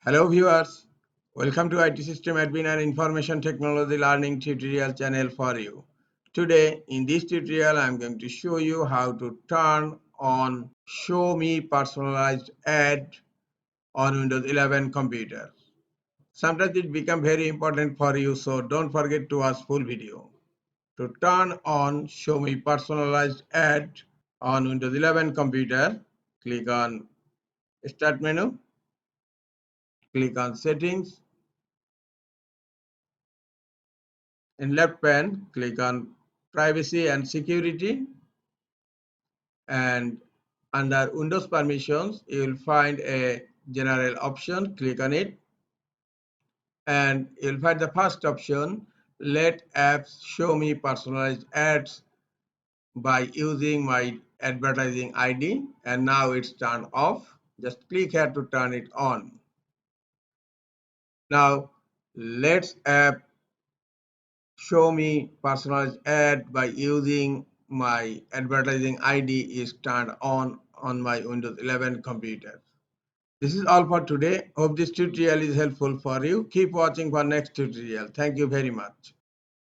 Hello viewers, welcome to IT System Admin and Information Technology Learning tutorial channel for you. Today in this tutorial I am going to show you how to turn on Show Me Personalized Ad on Windows 11 computers. Sometimes it becomes very important for you, so don't forget to watch full video. To turn on Show Me Personalized Ad on Windows 11 computer, click on Start menu, click on Settings. In left pane, click on Privacy and Security, and under Windows Permissions, you will find a General option. Click on it, and you'll find the first option, Let apps show me personalized ads by using my advertising ID, and now it's turned off. Just click here to turn it on. Now, let's app show me personalized ad by using my advertising ID is turned on my Windows 11 computer. This is all for today. Hope this tutorial is helpful for you. Keep watching for next tutorial. Thank you very much.